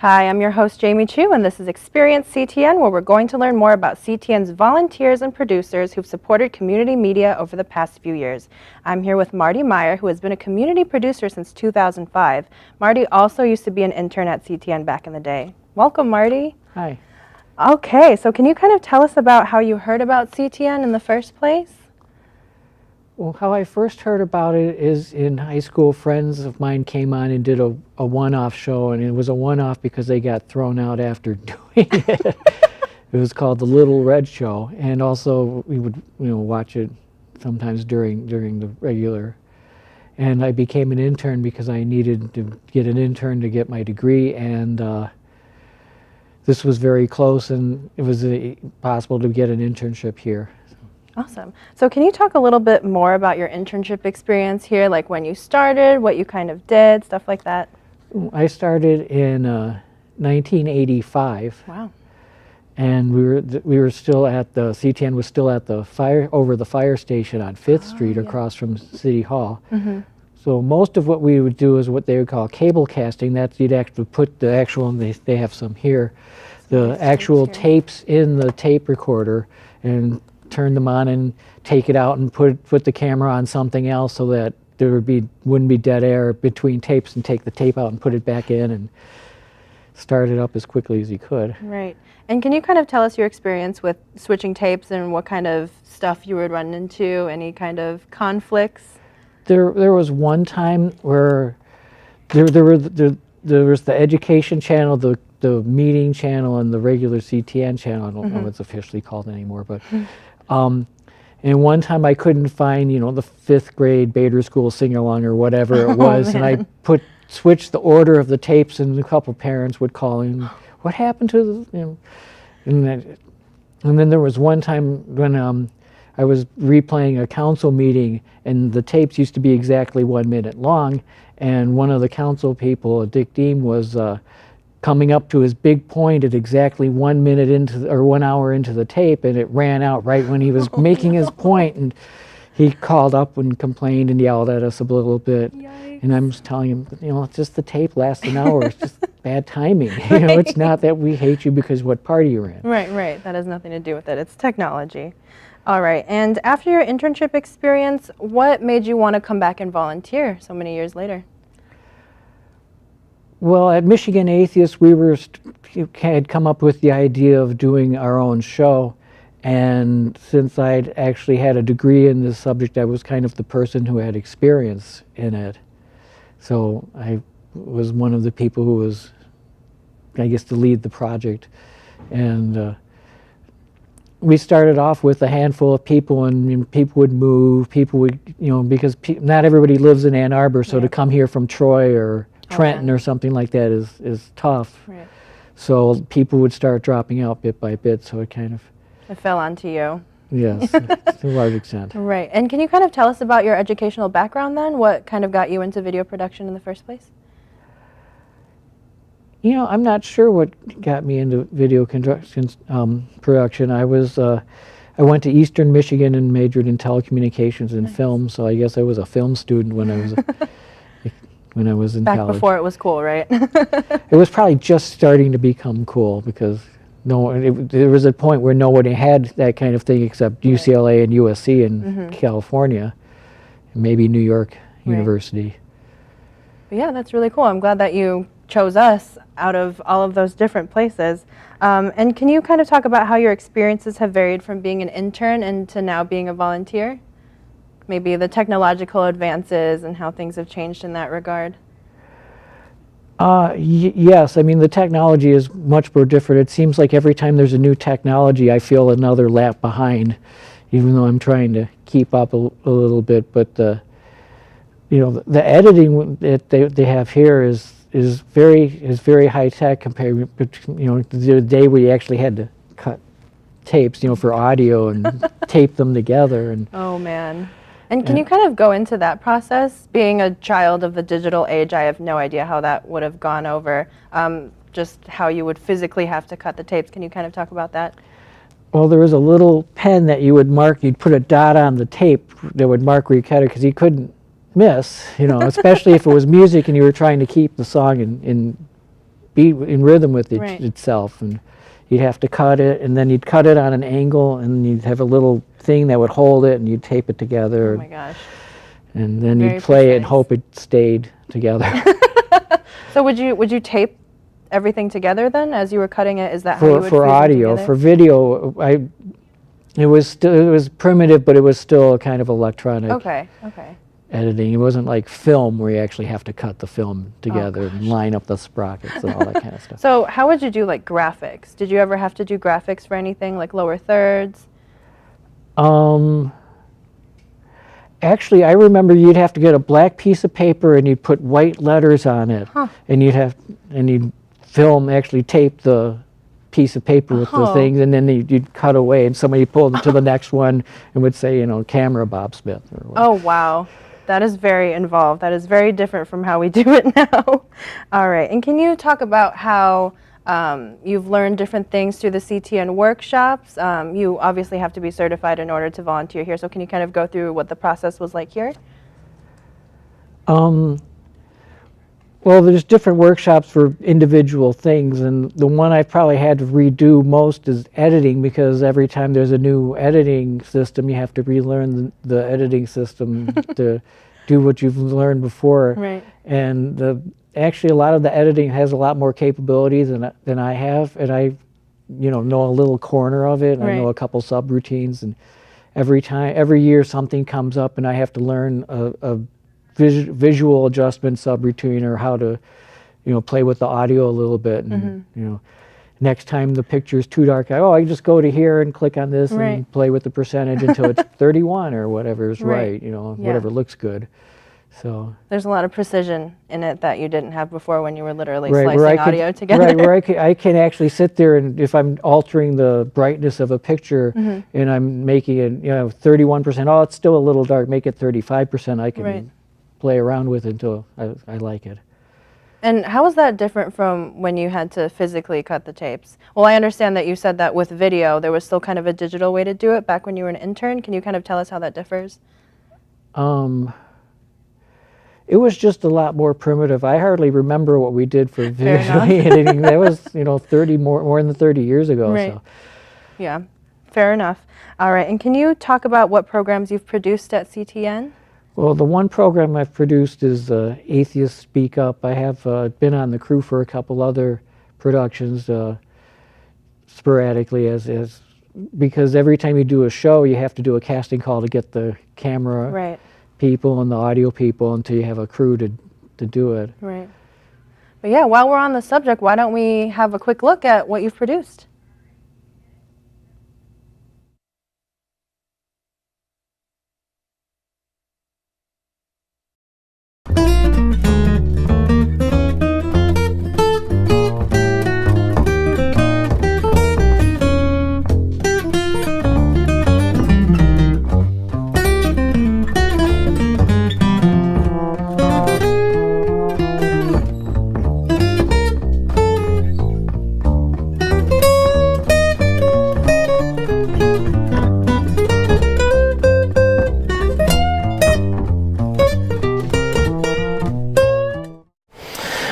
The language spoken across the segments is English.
Hi, I'm your host Jamie Chu, and this is Experience CTN, where we're going to learn more about CTN's volunteers and producers who've supported community media over the past few years. I'm here with Marty Maier, who has been a community producer since 2005. Marty also used to be an intern at CTN back in the day. Welcome, Marty. Hi. Okay, so can you kind of tell us about how you heard about CTN in the first place? Well, how I first heard about it is in high school. Friends of mine came on and did a one-off show, and it was a one-off because they got thrown out after doing it. It was called The Little Red Show, and also we would watch it sometimes during the regular. And I became an intern because I needed to get an intern to get my degree, and this was very close, and it was possible to get an internship here. Awesome. So can you talk a little bit more about your internship experience here, like when you started, what you kind of did, stuff like that? I started in 1985. Wow. And we were still at the CTN was still at the fire station on 5th Street across from City Hall. Mm-hmm. So most of what we would do is what they would call cable casting. That's you'd actually put the actual, and they have some here, the actual tapes in the tape recorder and turn them on and take it out and put the camera on something else so that there wouldn't be dead air between tapes, and take the tape out and put it back in and start it up as quickly as you could. Right. And can you kind of tell us your experience with switching tapes and what kind of stuff you would run into, any kind of conflicts? There was one time where there was the education channel, the meeting channel, and the regular CTN channel. I don't know what it's officially called anymore, but and one time I couldn't find, the 5th grade Bader School sing-along or whatever it was, and I switched the order of the tapes, and a couple parents would call in, what happened to the, and then there was one time when I was replaying a council meeting, and the tapes used to be exactly 1 minute long, and one of the council people, Dick Deem, was coming up to his big point at exactly 1 minute into, or 1 hour into the tape, and it ran out right when he was making his point, and he called up and complained and yelled at us a little bit. Yikes. And I'm just telling him, it's just the tape lasts an hour. It's just bad timing. It's not that we hate you because what party you're in. Right. That has nothing to do with it. It's technology. All right. And after your internship experience, what made you want to come back and volunteer so many years later? Well, at Michigan Atheists, we had come up with the idea of doing our own show, and since I'd actually had a degree in this subject, I was kind of the person who had experience in it. So I was one of the people who was, I guess, to lead the project. And we started off with a handful of people, and people would move, because not everybody lives in Ann Arbor, so to come here from Troy or Trenton or something like that is tough. Right. So people would start dropping out bit by bit, so it kind of... It fell onto you. Yes, to a large extent. Right. And can you kind of tell us about your educational background then? What kind of got you into video production in the first place? I'm not sure what got me into video production. I went to Eastern Michigan and majored in telecommunications and film, so I guess I was a film student when I was in Back college. before it was cool, right? It was probably just starting to become cool because there was a point where nobody had that kind of thing except UCLA and USC in California, and maybe New York University. But yeah, that's really cool. I'm glad that you chose us out of all of those different places. And can you kind of talk about how your experiences have varied from being an intern and to now being a volunteer? Maybe the technological advances and how things have changed in that regard. Yes, I mean the technology is much more different. It seems like every time there's a new technology, I feel another lap behind, even though I'm trying to keep up a little bit. But the editing that they have here is very high tech compared to the day we actually had to cut tapes, for audio and tape them together. And oh man. And can you kind of go into that process? Being a child of the digital age, I have no idea how that would have gone over. Just how you would physically have to cut the tapes. Can you kind of talk about that? Well, there was a little pen that you would mark. You'd put a dot on the tape that would mark where you cut it because you couldn't miss, especially if it was music and you were trying to keep the song in beat in rhythm with Right. itself, and you'd have to cut it, and then you'd cut it on an angle, and you'd have a little thing that would hold it, and you'd tape it together. Oh my gosh. And then Very you'd play it and precise. hope it stayed together. So would you tape everything together then as you were cutting it? Is that how you would For fuse them audio, together? for video, it was primitive, but it was still kind of electronic Okay. Okay. editing. It wasn't like film where you actually have to cut the film Oh, together and line up the sprockets and all that kind of stuff. So how would you do like graphics? Did you ever have to do graphics for anything like lower thirds? Actually, I remember you'd have to get a black piece of paper and you'd put white letters on it, Huh. and you'd actually tape the piece of paper with the Oh. things, and then you'd cut away, and somebody pulled it to the next one and would say, camera Bob Smith or whatever. Oh wow. That is very involved. That is very different from how we do it now. All right. And can you talk about how you've learned different things through the CTN workshops? You obviously have to be certified in order to volunteer here. So can you kind of go through what the process was like here? Well, there's different workshops for individual things, and the one I probably had to redo most is editing, because every time there's a new editing system, you have to relearn the editing system to do what you've learned before. Right. And actually, a lot of the editing has a lot more capabilities than I have, and I, know a little corner of it. Right. I know a couple subroutines, and every year something comes up, and I have to learn a visual adjustment subroutine, or how to, play with the audio a little bit. And, next time the picture's too dark, I just go to here and click on this Right. and play with the percentage until it's 31 or whatever is Right. right, Yeah. whatever looks good. So. There's a lot of precision in it that you didn't have before when you were literally Right, where slicing audio together. Right, where I can actually sit there, and if I'm altering the brightness of a picture and I'm making it, 31%, it's still a little dark, make it 35%, I can Right. play around with it until I like it. And how was that different from when you had to physically cut the tapes? Well, I understand that you said that with video, there was still kind of a digital way to do it back when you were an intern. Can you kind of tell us how that differs? It was just a lot more primitive. I hardly remember what we did for Fair visually editing. That was, 30 more than 30 years ago. Right. So. Yeah, fair enough. All right, and can you talk about what programs you've produced at CTN? Well, the one program I've produced is Atheists Speak Up. I have been on the crew for a couple other productions sporadically, because every time you do a show, you have to do a casting call to get the camera Right, people and the audio people until you have a crew to do it. right. But yeah, while we're on the subject, why don't we have a quick look at what you've produced?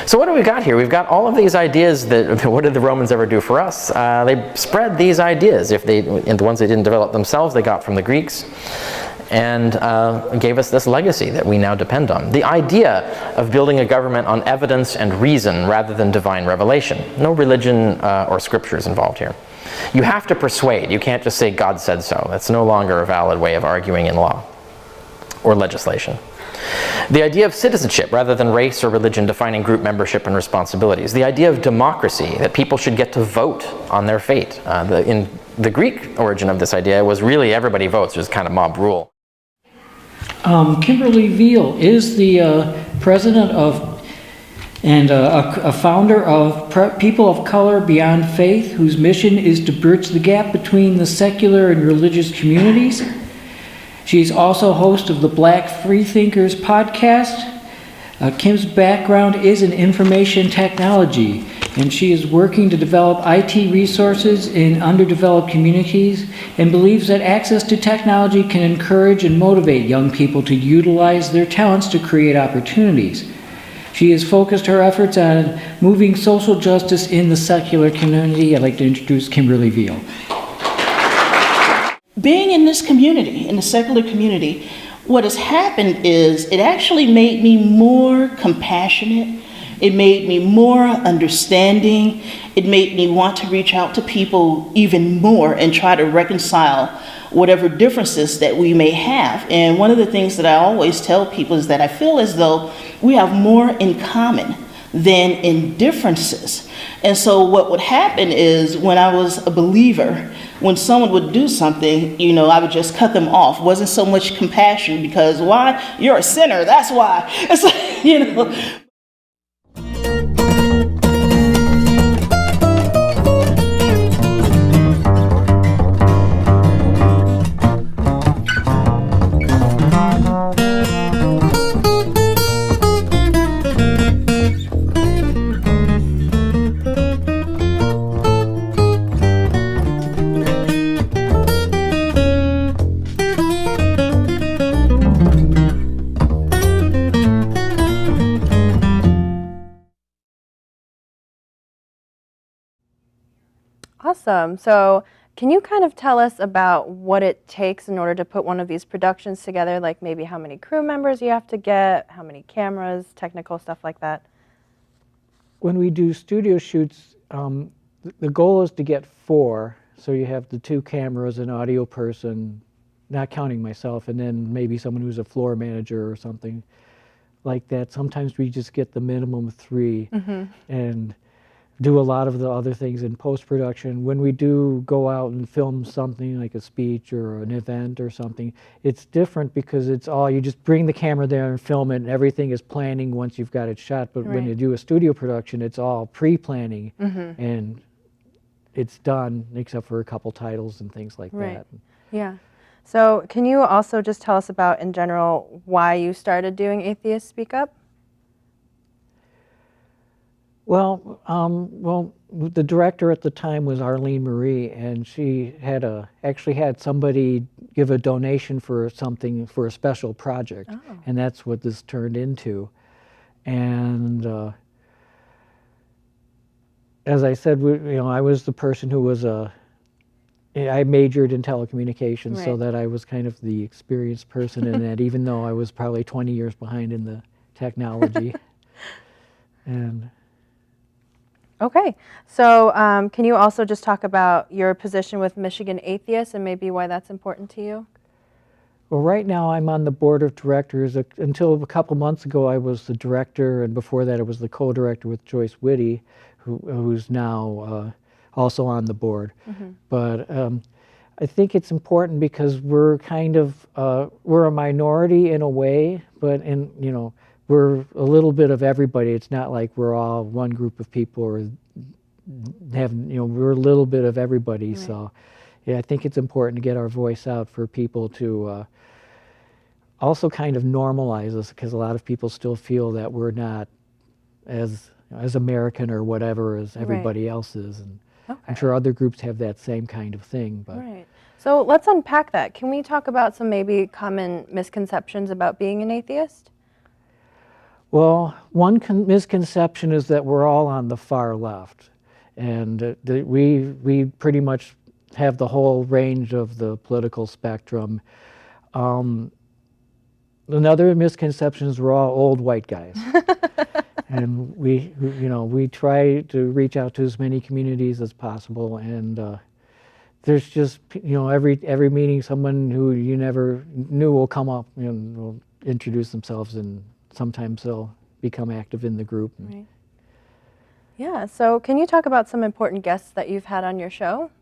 So what do we got here? We've got all of these ideas that, what did the Romans ever do for us? They spread these ideas. And the ones they didn't develop themselves, they got from the Greeks, and gave us this legacy that we now depend on. The idea of building a government on evidence and reason rather than divine revelation. No religion or scriptures involved here. You have to persuade. You can't just say God said so. That's no longer a valid way of arguing in law or legislation. The idea of citizenship rather than race or religion defining group membership and responsibilities. The idea of democracy, that people should get to vote on their fate. In the Greek origin of this idea was really everybody votes, just kind of mob rule. Kimberly Veal is the president of and a founder of People of Color Beyond Faith, whose mission is to bridge the gap between the secular and religious communities. She's also host of the Black Freethinkers podcast. Kim's background is in information technology, and she is working to develop IT resources in underdeveloped communities and believes that access to technology can encourage and motivate young people to utilize their talents to create opportunities. She has focused her efforts on moving social justice in the secular community. I'd like to introduce Kimberly Veal. Being in this community, in the secular community, what has happened is it actually made me more compassionate. It made me more understanding. It made me want to reach out to people even more and try to reconcile whatever differences that we may have. And one of the things that I always tell people is that I feel as though we have more in common than in differences. And so what would happen is when I was a believer, when someone would do something, I would just cut them off. It wasn't so much compassion because why? You're a sinner, that's why. It's like, Awesome. So can you kind of tell us about what it takes in order to put one of these productions together, like maybe how many crew members you have to get, how many cameras, technical stuff like that? When we do studio shoots, the goal is to get 4. So you have the 2 cameras, an audio person, not counting myself, and then maybe someone who's a floor manager or something like that. Sometimes we just get the minimum 3 and do a lot of the other things in post-production. When we do go out and film something like a speech or an event or something, it's different because it's all, you just bring the camera there and film it and everything is planning once you've got it shot. But when you do a studio production, it's all pre-planning and it's done except for a couple titles and things like that. Yeah. So can you also just tell us about, in general, why you started doing Atheists Speak Up? Well, the director at the time was Arlene Marie, and she had actually had somebody give a donation for something, for a special project, and that's what this turned into. And as I said, I was the person who was I majored in telecommunications, so that I was kind of the experienced person in that, even though I was probably 20 years behind in the technology. And Okay, so can you also just talk about your position with Michigan Atheists and maybe why that's important to you? Well, right now I'm on the board of directors. Until a couple months ago, I was the director, and before that, I was the co-director with Joyce Whitty, who's now also on the board. But I think it's important because we're kind of we're a minority in a way, but we're a little bit of everybody. It's not like we're all one group of people or we're a little bit of everybody. So yeah, I think it's important to get our voice out for people to also kind of normalize us, because a lot of people still feel that we're not as American or whatever as everybody else is. And I'm sure other groups have that same kind of thing. But So let's unpack that. Can we talk about some maybe common misconceptions about being an atheist? Well, one misconception is that we're all on the far left, and we pretty much have the whole range of the political spectrum. Another misconception is we're all old white guys, and we try to reach out to as many communities as possible. And there's just every meeting, someone who you never knew will come up and will introduce themselves, and sometimes they'll become active in the group. Yeah, so can you talk about some important guests that you've had on your show?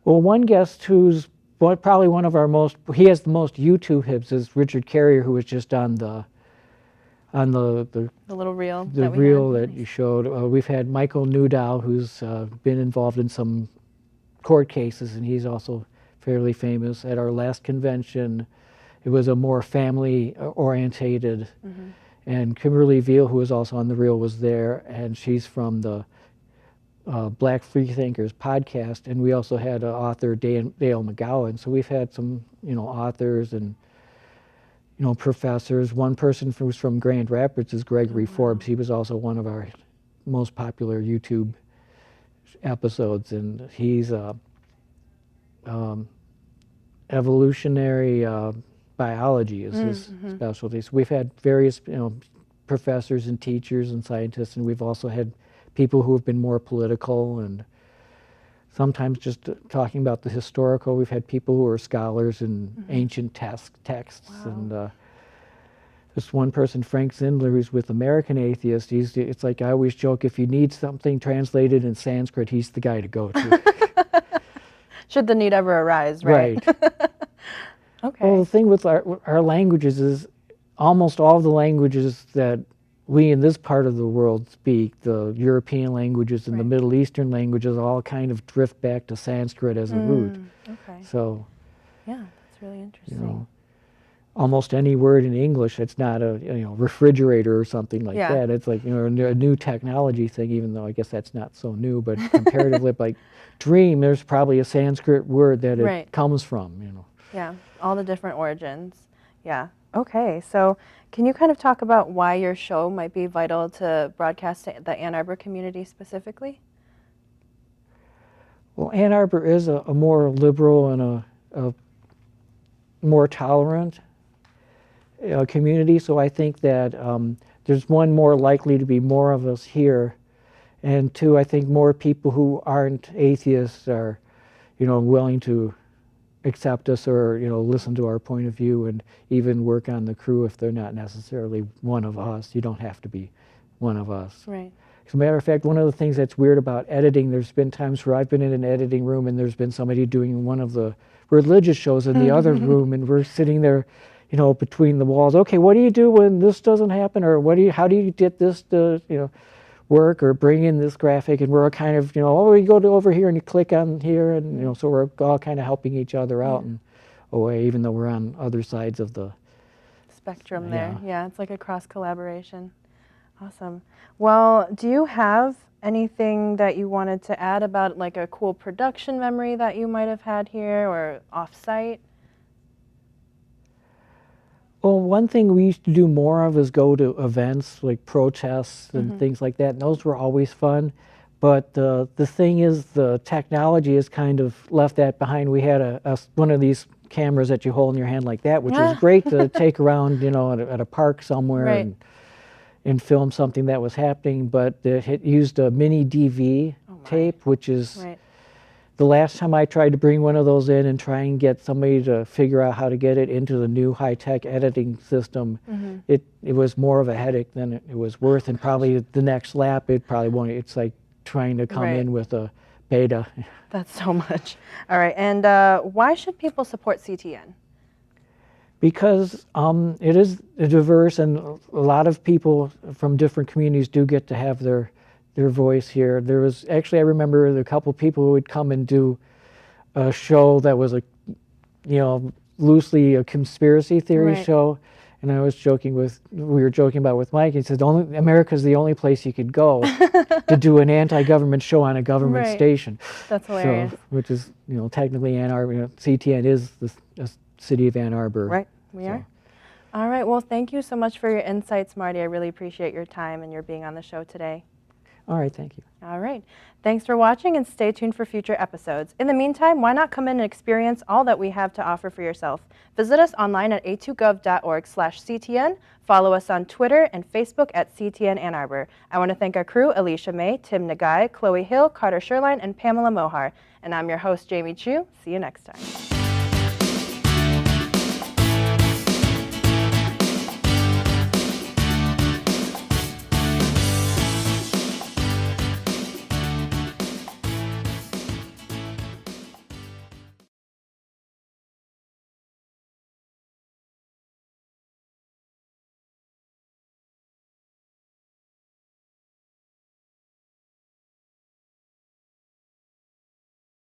Well, one guest who's probably one of our he has the most YouTube hits is Richard Carrier, who was just on the little reel that you showed. We've had Michael Newdow, who's been involved in some court cases, and he's also fairly famous. At our last convention, it was a more family-orientated, and Kimberly Veal, who was also on the reel, was there, and she's from the Black Freethinkers podcast, and we also had author Dale McGowan. So we've had some, authors and professors. One person who's from Grand Rapids is Gregory Forbes. He was also one of our most popular YouTube episodes, and he's evolutionary biology is his specialty. So we've had various professors and teachers and scientists, and we've also had people who have been more political and sometimes just talking about the historical. We've had people who are scholars in ancient texts. Wow. And this one person, Frank Zindler, who's with American Atheists, it's like I always joke, if you need something translated in Sanskrit, he's the guy to go to. Should the need ever arise, right? Okay. Well, the thing with our languages is almost all the languages that we in this part of the world speak, the European languages and the Middle Eastern languages, all kind of drift back to Sanskrit as a root. Okay. So, Yeah, that's really interesting. Almost any word in English that's not a refrigerator or something like Yeah. that. It's like a new technology thing, even though I guess that's not so new. But comparatively, like dream, there's probably a Sanskrit word that it comes from. Yeah, all the different origins. Yeah. Okay, so can you kind of talk about why your show might be vital to broadcast the Ann Arbor community specifically? Well, Ann Arbor is a more liberal and a more tolerant community, so I think that there's one, more likely to be more of us here, and two, I think more people who aren't atheists are, willing to accept us or listen to our point of view and even work on the crew if they're not necessarily one of us. You don't have to be one of us. Right. As a matter of fact, one of the things that's weird about editing, there's been times where I've been in an editing room and there's been somebody doing one of the religious shows in the other room, and we're sitting there, between the walls. Okay, what do you do when this doesn't happen, or how do you get this to work, or bring in this graphic? And we're all kind of you go to over here and you click on here, and so we're all kind of helping each other out in a way, even though we're on other sides of the spectrum there. Yeah, it's like a cross collaboration. Awesome. Well, do you have anything that you wanted to add about like a cool production memory that you might have had here or off-site? Well, one thing we used to do more of is go to events like protests and things like that, and those were always fun. But the thing is, the technology has kind of left that behind. We had one of these cameras that you hold in your hand like that, which is great to take around, at a park somewhere and film something that was happening. But it used a mini DV tape, which is the last time I tried to bring one of those in and try and get somebody to figure out how to get it into the new high-tech editing system, it was more of a headache than it was worth. And probably the next lap, it probably won't. It's like trying to come in with a beta. That's so much. All right, and why should people support CTN? Because it is diverse, and a lot of people from different communities do get to have their voice here. There was actually, I remember a couple people who would come and do a show that was loosely a conspiracy theory show, and we were joking about with Mike. He said, America's the only place you could go to do an anti-government show on a government station. That's hilarious. So, which is, technically Ann Arbor. CTN is the city of Ann Arbor. Right, we are. All right, well, thank you so much for your insights, Marty. I really appreciate your time and your being on the show today. All right, thank you. All right. Thanks for watching, and stay tuned for future episodes. In the meantime, why not come in and experience all that we have to offer for yourself? Visit us online at a2gov.org/CTN. Follow us on Twitter and Facebook at CTN Ann Arbor. I want to thank our crew, Alicia May, Tim Nagai, Chloe Hill, Carter Sherline, and Pamela Mohar. And I'm your host, Jamie Chu. See you next time.